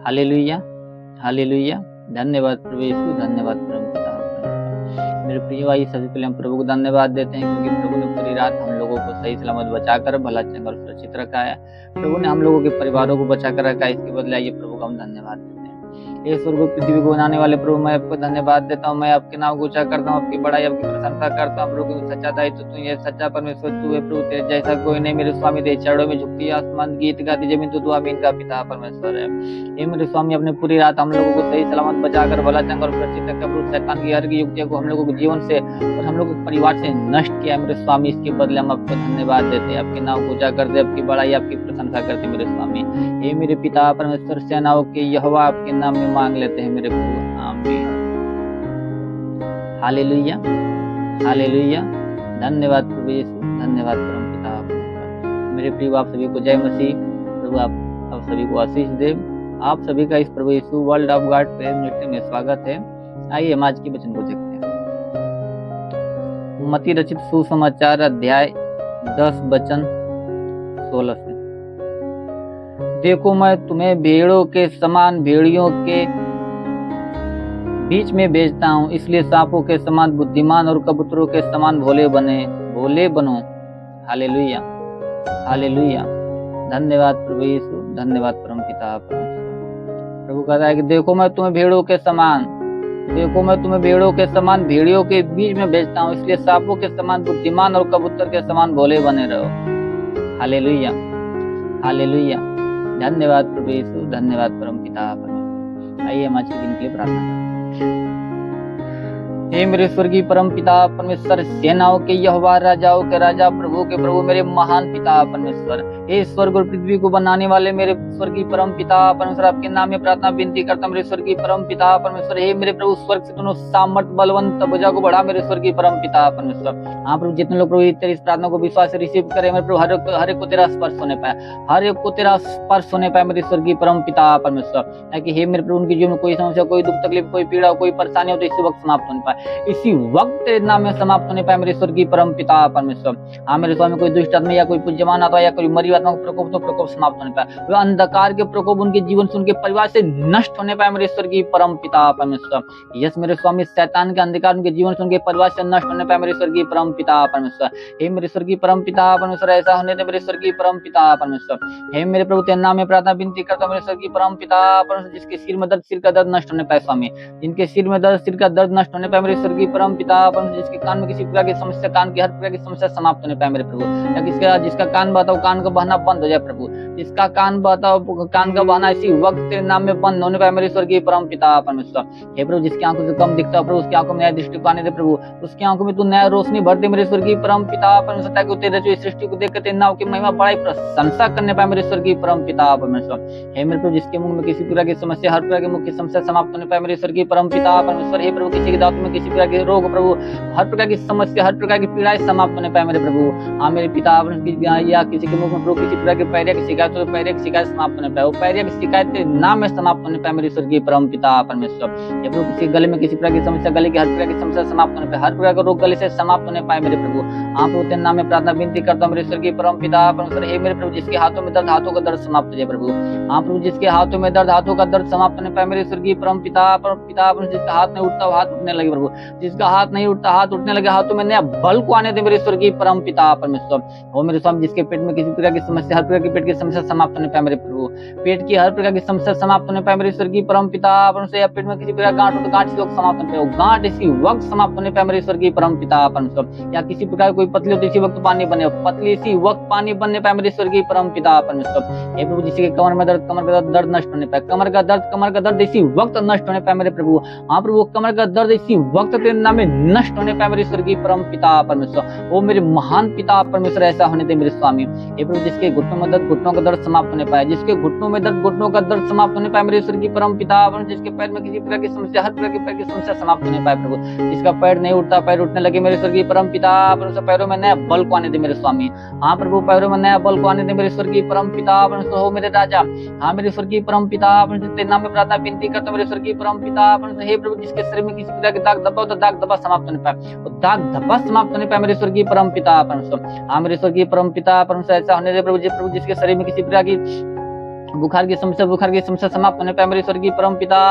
Hallelujah, hallelujah. धन्यवाद प्रभु यीशु, धन्यवाद परम पिता। मेरे प्रिय भाई, सबसे पहले हम प्रभु को धन्यवाद देते हैं क्योंकि प्रभु ने पूरी रात हम लोगों को सही सलामत बचाकर भला चंगा और सुरक्षित रखा है। प्रभु ने हम लोगों के परिवारों को बचा कर रखा है, इसके बदले आइए प्रभु को हम धन्यवाद देते हैं। ये स्वर्ग और पृथ्वी को बनाने वाले प्रभु, मैं आपको धन्यवाद देता हूँ। मैं आपके नाम को ऊंचा करता हूँ, आपकी बड़ाई, आपकी प्रशंसा करता हूँ। प्रभु की सच्चा दायित्व तू है, सच्चा परमेश्वर तू है प्रभु, तेरे जैसा कोई नहीं। मेरे स्वामी तेरे चरणों में झुकती है, आसमान गीत गाती जमीन तो दुआ में इनका पिता परमेश्वर है। ये मेरे स्वामी अपने पूरी रात हम लोगों को सही सलामत बचाकर भला चंगा और सुरक्षित रखा। प्रभु शैतान की हर युक्तियों को हम लोगों के जीवन से और हम लोग के परिवार से नष्ट किया मेरे स्वामी। इसके बदले हम आपको धन्यवाद देते हैं, आपके नाम को ऊंचा करते, आपकी बड़ाई, आपकी प्रशंसा करते मेरे स्वामी। ये मेरे पिता परमेश्वर, सेनाओं के यहोवा आपके नाम में मांग लेते हैं मेरे प्रभु, आमीन। Hallelujah, hallelujah. धन्यवाद प्रभु यीशु, धन्यवाद परम पिता परमेश्वर। मेरे प्रिय, आप सभी को जय मसीह। प्रभु आप सभी को आशीष दे। आप सभी का इस प्रभु Yeshu world of God prayer ministry में स्वागत है। आइए हम आज के वचन को देखते हैं। मत्ती रचित सुसमाचार अध्याय 10 वचन 16 से। देखो, मैं तुम्हें भेड़ों के समान भेड़ियों के बीच में भेजता हूँ, इसलिए सांपों के समान बुद्धिमान और कबूतरों के समान भोले बनो। Hallelujah, hallelujah. धन्यवाद प्रभु यीशु, धन्यवाद परम पिता परमेश्वर। प्रभु कहता है कि देखो, मैं तुम्हें भेड़ों के समान भेड़ियों के बीच में भेजता हूँ, इसलिए सांपों के समान बुद्धिमान और कबूतर के समान भोले बने रहो। Hallelujah, hallelujah. धन्यवाद प्रभु यीशु, धन्यवाद परम पिता परमेश्वर। आइए हम आज के दिन के लिए प्रार्थना करें। हे मेरे स्वर्गीय परम पिता परमेश्वर, सेनाओं के यहोवा, राजाओं के राजा, प्रभु के प्रभु, मेरे महान पिता परमेश्वर, हे स्वर्ग और पृथ्वी को बनाने वाले मेरे स्वर्गीय परम पिता परमेश्वर, आपके नाम में प्रार्थना विनती करता हूं मेरे स्वर्गीय परम पिता परमेश्वर। हे मेरे प्रभु, स्वर्ग से दोनों सामर्थ बलवंत भुजा को बढ़ा मेरे स्वर्गीय परम पिता परमेश्वर। हाँ प्रभु, जितने लोग प्रभु तेरी इस प्रार्थना को विश्वास से रिसीव करे मेरे प्रभु, हर एक को तेरा स्पर्श होने पाए, हर एक को तेरा स्पर्श होने पाए मेरे स्वर्गीय परम पिता परमेश्वर। ताकि हे मेरे प्रभु, उनके जीवन में कोई समस्या, कोई दुख तकलीफ, कोई पीड़ा, कोई परेशानी हो तो इसी वक्त समाप्त होने पाए, इसी वक्त तेरे नाम में समाप्त होने पाए मेरे स्वर्गीय परम पिता परमेश्वर। हाँ मेरे स्वामी, कोई दुष्ट आत्मा या कोई पूज्यमान आत्मा या कोई मरी आत्मा का प्रकोप तो प्रकोप समाप्त होने पाए, वह अंधकार के प्रकोप उनके जीवन से, उनके परिवार से नष्ट होने पाए मेरे स्वर्गीय परम पिता परमेश्वर। यस मेरे स्वामी, शैतान के अंधकार उनके जीवन से, उनके परिवार से नष्ट होने पाए मेरे स्वर्गीय परम पिता परमेश्वर। हे मेरे स्वर्गीय परम पिता परमेश्वर, ऐसा होने दे मेरे स्वर्गीय परम पिता परमेश्वर। हे मेरे प्रभु, तेरे नाम में प्रार्थना विनती करता हूं मेरे स्वर्गीय परम पिता परमेश्वर, जिसके सिर में दर्द, सिर का दर्द नष्ट होने पाए स्वामी, जिनके सिर में दर्द, सिर का दर्द नष्ट होने पाए मेरे स्वर्गीय परम पिता परमेश्वर, जिसके कान में किसी प्रकार की समस्या, कान की हर प्रकार की समस्या समाप्त होने पाए मेरे प्रभु, या जिसका कान बहता हो, कान का बहना बंद हो जाए प्रभु, जिसका कान बहता हो, कान का बहना इसी वक्त तेरे नाम में बंद होने पाए मेरे स्वर्गीय परम पिता परमेश्वर। हे प्रभु, जिसकी आंखों से कम दिखता हो प्रभु, उसकी आंखों में नया दृष्टि पाने दे प्रभु, उसकी आंखों में तू नया रोशनी भर दे मेरे स्वर्गीय परम पिता परमेश्वर, ताकि तेरे जो सृष्टि को देखकर तेरे नाम की महिमा बड़ाई प्रशंसा करने पाए मेरे स्वर्गीय परम पिता परमेश्वर। हे मेरे प्रभु, जिसके मुंह में किसी प्रकार की समस्या, हर प्रकार की मुख्य समस्या समाप्त होने पाए मेरे स्वर्गीय परम पिता परमेश्वर। हे प्रभु, किसी के दांत में किसी प्रकार के रोग प्रभु, हर प्रकार की समस्या, हर प्रकार की पीड़ाएं समाप्त होने पाए मेरे प्रभु। हाँ मेरे पिता या किसी के मुख में प्रभु किसी प्रकार के पैरिया की शिकायत हो, पैरिया की शिकायत समाप्त होने पाए, वो पैरिया की शिकायत के नाम में समाप्त होने पाए मेरे स्वर्गीय परम पिता परमेश्वर। हे प्रभु, किसी गले में किसी प्रकार की समस्या, गले की हर प्रकार की समस्या समाप्त होने पाए, हर प्रकार का रोग गले से समाप्त होने पाए मेरे प्रभु। हाँ प्रभु, तेरे नाम में प्रार्थना विनती करता हूं मेरे स्वर्गीय परम पिता परमेश्वर। हे मेरे प्रभु, जिसके हाथों में दर्द, हाथों का दर्द समाप्त हो जाए प्रभु। हाँ प्रभु, जिसके हाथों में दर्द, हाथों का दर्द समाप्त होने पाए मेरे स्वर्गीय परम पिता परमेश्वर, जिसका हाथ नहीं उठता हाथ उठने लगे प्रभु, जिसका हाथ नहीं उठता हाथ उठने लगे, हाथों में नया बल को आने दे मेरे स्वर्गीय परम पिता परमेश्वर। हो मेरे स्वामी, जिसके पेट में किसी प्रकार की समस्या, हर प्रकार की पेट की समस्या समाप्त होने पाए मेरे प्रभु, पेट की हर प्रकार की समस्या समाप्त होने पाए मेरे स्वर्गीय परम पिता परमेश्वर। या पेट में किसी प्रकार गांठ हो तो गांठ इसी वक्त समाप्त होने पाए, गांठ इसी वक्त समाप्त होने पाए मेरे स्वर्गीय परम पिता परमेश्वर। या किसी प्रकार कोई पतली हो तो इसी वक्त पानी बने, पतली इसी वक्त पानी बनने पाए मेरे स्वर्गीय परम पिता परमेश्वर। हे प्रभु, जिसके कमर में दर्द, कमर का दर्द नष्ट होने पाए, कमर का दर्द इसी वक्त नष्ट होने पाए मेरे प्रभु। हाँ प्रभु, कमर का दर्द इसी वक्त तेरे नाम में नष्ट होने पाए मेरे स्वर्गीय परम पिता परमेश्वर। वो मेरे महान पिता परमेश्वर, ऐसा होने दे मेरे स्वामी। हे प्रभु, जिसके घुटनों में दर्द, घुटनों का दर्द समाप्त होने पाए, जिसके घुटनों में दर्द, घुटनों का दर्द समाप्त होने पाए मेरे स्वर्गीय परम पिता परमेश्वर। जिसके पैर में किसी प्रकार की समस्या, हर प्रकार की पैर की समस्या समाप्त होने पाए प्रभु, जिसका पैर नहीं उठता पैर उठने लगे मेरे स्वर्गीय परम पिता परमेश्वर। पैरों में नया बल को आने दे मेरे स्वामी। हाँ प्रभु, पैरों में नया बल को आने दे मेरे स्वर्गीय परम पिता परमेश्वर। हो मेरे राजा, हाँ मेरे स्वर्गीय परम पिता परमेश्वर, तेरे नाम में प्रार्थना विनती करता हूं मेरे स्वर्गीय परम पिता परमेश्वर। हे प्रभु, जिसके शरीर में किसी प्रकार के दाग धब्बा हो तो दाग धब्बा समाप्त होने पाए, दाग धब्बा समाप्त होने पाए मेरे स्वर्गीय परम पिता परमेश्वर। हाँ मेरे स्वर्गीय परम पिता परमेश्वर, ऐसा होने दे प्रभु, जिसके शरीर में किसी प्रकार की बुखार की समस्या समाप्त होने पाए मेरे स्वर्गीय परम पिता।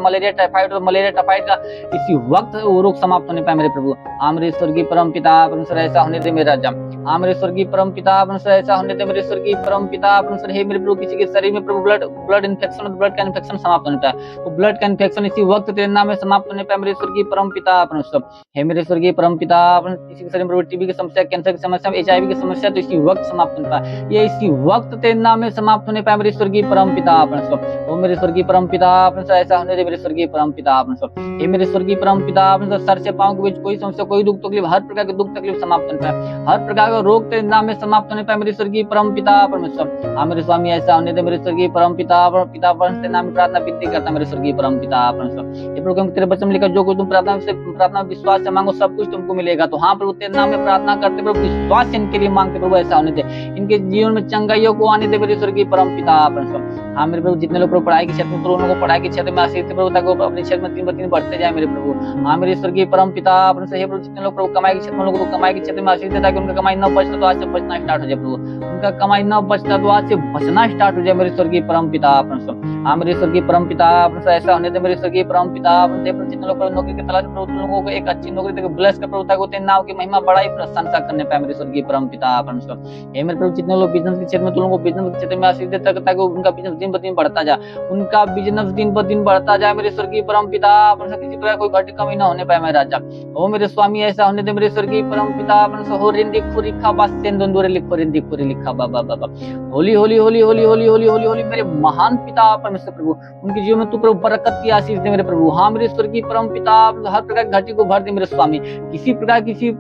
मलेरिया टाइफाइड और मलेरिया टाइफाइड का इसी वक्त वो रोग समाप्त होने पाए मेरे प्रभु। हाँ मेरे स्वर्गीय परम पिता परमेश्वर ऐसा होने दे मेरा राजा। हाँ मेरे स्वर्गीय परम पिता परमेश्वर ऐसा होने दे मेरे स्वर्गीय परम पिता परमेश्वर। हे मेरे प्रभु किसी के शरीर में प्रभु ब्लड इन्फेक्शन ब्लड का इन्फेक्शन समाप्त होने पाए, वो ब्लड का इन्फेक्शन इसी वक्त तेरे नाम में समाप्त होने पाए मेरे स्वर्गीय परम पिता परमेश्वर। हे मेरे स्वर्गीय परम पिता किसी के शरीर में टीबी की समस्या, कैंसर की समस्या, HIV की समस्या तो इसी वक्त समाप्त होने पाए, ये इसी वक्त तेरे नाम में समाप्त होने पाए मेरे स्वर्गीय परम पिता परमेश्वर। ओ मेरे स्वर्गीय परम पिता परमेश्वर ऐसा होने दे मेरे स्वर्गीय परम पिता परमेश्वर। हे मेरे स्वर्गीय परम पिता परमेश्वर सर से पांव के बीच कोई समस्या, कोई दुख तकलीफ, हर प्रकार के दुख तकलीफ समाप्त होने पाए, हर प्रकार का रोग तेरे नाम में समाप्त होने पाए मेरे स्वर्गीय परम पिता परमेश्वर। हाँ मेरे स्वामी ऐसा होने दे मेरे स्वर्गीय परम पिता परमेश्वर। नाम में प्रार्थना विनती करता मेरे स्वर्गीय परम पिता परमेश्वर। ये प्रभु तेरे वचन में लिखा जो कुछ तुम प्रार्थना विश्वास से मांगो सब कुछ तुमको मिलेगा। तो हाँ प्रभु तेरे नाम में प्रार्थना करते प्रभु, विश्वास से इनके लिए मांगते प्रभु ऐसा होने दे, इनके जीवन में चंगाइयों को आने दे मेरे स्वर्गीय परम पिता परमेश्वर। हाँ मेरे प्रभु जितने लोग प्रभु पढ़ाई के क्षेत्र में, तो उनको पढ़ाई के क्षेत्र में आशीष प्रभु ताकि अपने क्षेत्र में 3 बढ़ते जाए मेरे प्रभु। हाँ मेरे स्वर्गीय परम पिता परमेश्वर। हे प्रभु जितने लोग प्रभु कमाई के क्षेत्र में, लोगों को कमाई के क्षेत्र में आशीष दे ताकि उनका कमाई न बचता तो आज से बचना स्टार्ट हो जाए प्रभु, उनका कमाई न बचता तो आज से बचना स्टार्ट हो जाए मेरे स्वर्गीय परम पिता परमेश्वर। हाँ मेरे स्वर्गीय परम पिता परमेश्वर ऐसा होने दे मेरे स्वर्गीय परम पिता परमेश्वर। जितने लोग प्रभु नौकरी की तलाश में प्रभु लोगों को एक अच्छी नौकरी देकर ब्लेस कर प्रभु ताकि तेरे नाम की महिमा बड़ाई प्रशंसा करने पाए मेरे स्वर्गीय परम पिता परमेश्वर। हे मेरे प्रभु जितने लोग बिजनेस के क्षेत्र में, तो लोगों को बिजनेस के क्षेत्र में आशीष दे ताकि उनका बिजनेस दिन ब दिन बढ़ता जाए, उनका बिजनेस दिन ब दिन बढ़ता जाए मेरे स्वर्गीय परम पिता परमेश्वर। किसी प्रकार कोई घटी कमी न होने पाए मेरे राजा। ओ मेरे स्वामी ऐसा होने दे मेरे स्वर्गीय परम पिता परमेश्वर। हो रिंदी खुरी खा बा सेंदुरे लिखो रिंदी खुरी लिखा बाबा बाबा। होली होली होली होली होली होली होली होली मेरे महान पिता परमेश्वर प्रभु, उनके जीवन में तू प्रभु बरकत की आशीष दे मेरे प्रभु। हाँ मेरे स्वर्गीय परम पिता हर प्रकार की घटी को भर दे मेरे स्वामी, किसी प्रकार की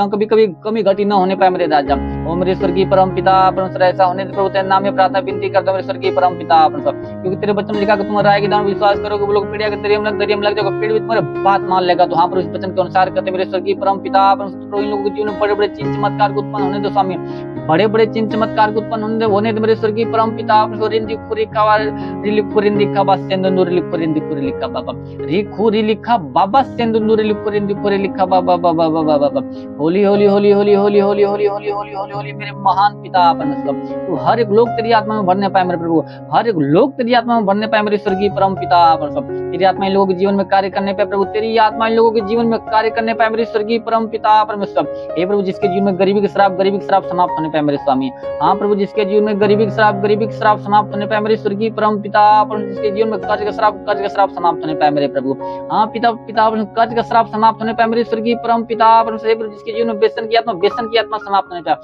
कभी कभी कमी घटी न होने पाए मेरे राजा। ओ मेरे स्वर्गीय परम पिता परमेश्वर ऐसा होने दे प्रभु, तेरे नाम में प्रार्थना विनती करता मेरे स्वर्गीय परम पिता परमेश्वर। क्योंकि तेरे वचन में लिखा कि तुम राय के दान विश्वास करोगे वो लोग पीड़िया के दरिया में लग जाएगा, पेड़ भी तुम्हारे बात मान लेगा। तो हाँ प्रभु इस वचन के अनुसार करते मेरे स्वर्गीय परम पिता परमेश्वर। इन लोगों के जीवन में बड़े बड़े चिन्ह चमत्कार को उत्पन्न होने दो स्वामी, बड़े बड़े चिन्ह चमत्कार को उत्पन्न होने दे मेरे स्वर्गीय परम पिता परमेश्वर। रिंदी खुरी खावा रिलिखु लिखा बा सेंदुरे लिखो रिंदी खुरी लिखा बाबा रिखुरी लिखा बाबा सेंदुरे लिखो रिंदी खुरी लिखा बाबा बाबा बाबा बाबा। होली होली होली होली होली होली होली होली होली होली होली मेरे महान पिता परमेश्वर। तो हर एक लोग तेरी आत्मा में भरने पाए मेरे प्रभु, हर एक लोग तेरी आत्मा में भरने पाए मेरे स्वर्गीय परम पिता परमेश्वर। तेरी आत्मा इन लोगों के जीवन में कार्य करने पाए प्रभु, तेरी आत्मा इन लोगों के जीवन में कार्य करने पाए मेरे स्वर्गीय परम पिता परमेश्वर। हे प्रभु जिसके जीवन में गरीबी के श्राप समाप्त होने पाए मेरे स्वामी। हाँ प्रभु जिसके जीवन में गरीबी के श्राप समाप्त होने पाए मेरे स्वर्गीय परम पिता परमेश्वर। जिसके जीवन में कर्ज का श्राप समाप्त होने पाए मेरे प्रभु। हाँ पिता कर्ज का श्राप समाप्त होने पाए मेरे स्वर्गीय परम पिता परमेश्वर। जिसके जीवन में व्यसन की आत्मा समाप्त होने पाए,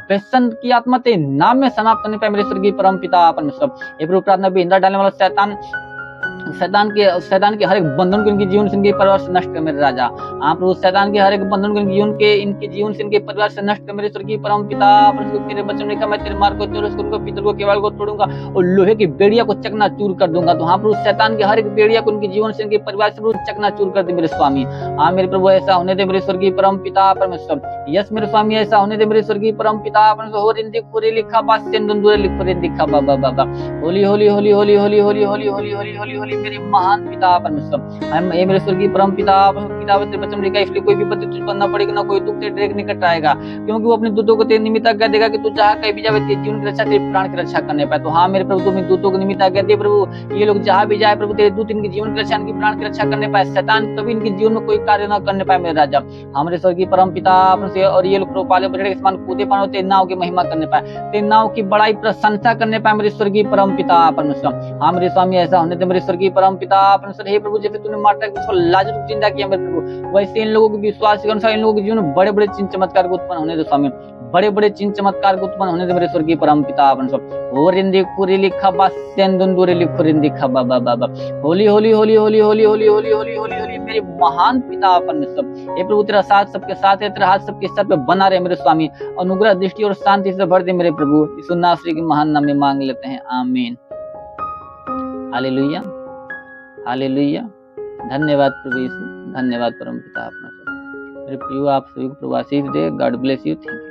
व्यसन की आत्मा तेरे नाम में समाप्त होने पाए मेरे स्वर्गीय परम पिता परमेश्वर। हे प्रभु प्रार्थना भी इंद्र डालने वाला शैतान के हर एक बंधन को इनके जीवन से इनके परिवार से नष्ट कर मेरे राजा। हाँ प्रभु शैतान के हर एक बंधन को इनके जीवन से इनके परिवार से नष्ट कर मेरे स्वर्गीय परम पिता परमेश्वर। तेरे वचन में मैं तेरे मार्ग को तोड़ूंगा, पीतल को केवल को तोड़ूंगा और लोहे की बेड़िया को चकनाचूर कर दूंगा। तो हाँ प्रभु शैतान के हर एक बेड़िया को इनके जीवन से इनके परिवार से चकनाचूर कर दे मेरे स्वामी। हाँ मेरे प्रभु ऐसा होने दे मेरे स्वर्गीय परम पिता परमेश्वर। यस मेरे स्वामी ऐसा होने दे मेरे स्वर्गीय परम पिता परमेश्वर। हो रिंदी खुरी लिखा बा सेंदुरे लिखो रिंदी खा बाबा बाबा। होली होली होली होली होली होली होली होली होली होली होली मेरे महान पिता परमेश्वर। ये मेरे स्वर्गीय परम पिता तेरे वचन लिखा, इसलिए कोई विपत्ति तुझ पर न पड़ेगी, ना कोई दुख तेरे डेग निकट आएगा, क्योंकि वो अपने दूतों को तेरे निमित्त आज्ञा देगा कि तू जहाँ कहीं भी जाए तेरे जीवन की रक्षा, तेरे प्राण की रक्षा करने पाए। तो हाँ मेरे प्रभु तुम दूतों को निमित्त आज्ञा दे प्रभु, ये लोग जहाँ भी जाए प्रभु तेरे दूत इनके जीवन की रक्षा, इनकी प्राण की रक्षा करने पाए, शैतान कभी इनके जीवन में कोई कार्य न करने पाए मेरे राजा। हमारे स्वर्गीय परम पिता और ये लोग पाले बछड़े के समान कूदे पाए, तेरे नाम की महिमा करने पाए, तेरे नाम की बड़ाई प्रशंसा करने पाए मेरे स्वर्गीय परम पिता परमेश्वर। हाँ मेरे स्वामी ऐसा होने दे मेरे स्वर्गीय परम पिता परमेश्वर। हे प्रभु जैसे तूने मार्टा को लाजर को जिंदा किया मेरे प्रभु, वैसे इन लोगों के विश्वास के अनुसार इन लोगों के जीवन में बड़े बड़े चिन्ह चमत्कार को उत्पन्न होने दो स्वामी, बड़े बड़े चिन्ह चमत्कार को उत्पन्न होने दे मेरे स्वर्गीय परम पिता परमेश्वर। ओ रिंदी खुरी लिखा बा सेंदुरे लिखो रिंदी खा बाबा बाबा। होली होली होली होली होली होली होली होली होली होली मेरे महान पिता परमेश्वर। हे प्रभु तेरा साथ सबके साथ है, तेरा हाथ सबके सर पे बना रहे मेरे स्वामी, अनुग्रह दृष्टि और शांति से भर दे मेरे प्रभु। यीशु नासरी के महान नाम में मांग लेते हैं, आमीन। Hallelujah hallelujah. धन्यवाद प्रभु यीशु, धन्यवाद परम पिता परमेश्वर। मेरे प्रिय आप सभी को प्रभु आशीष दे। God bless you. Thank you.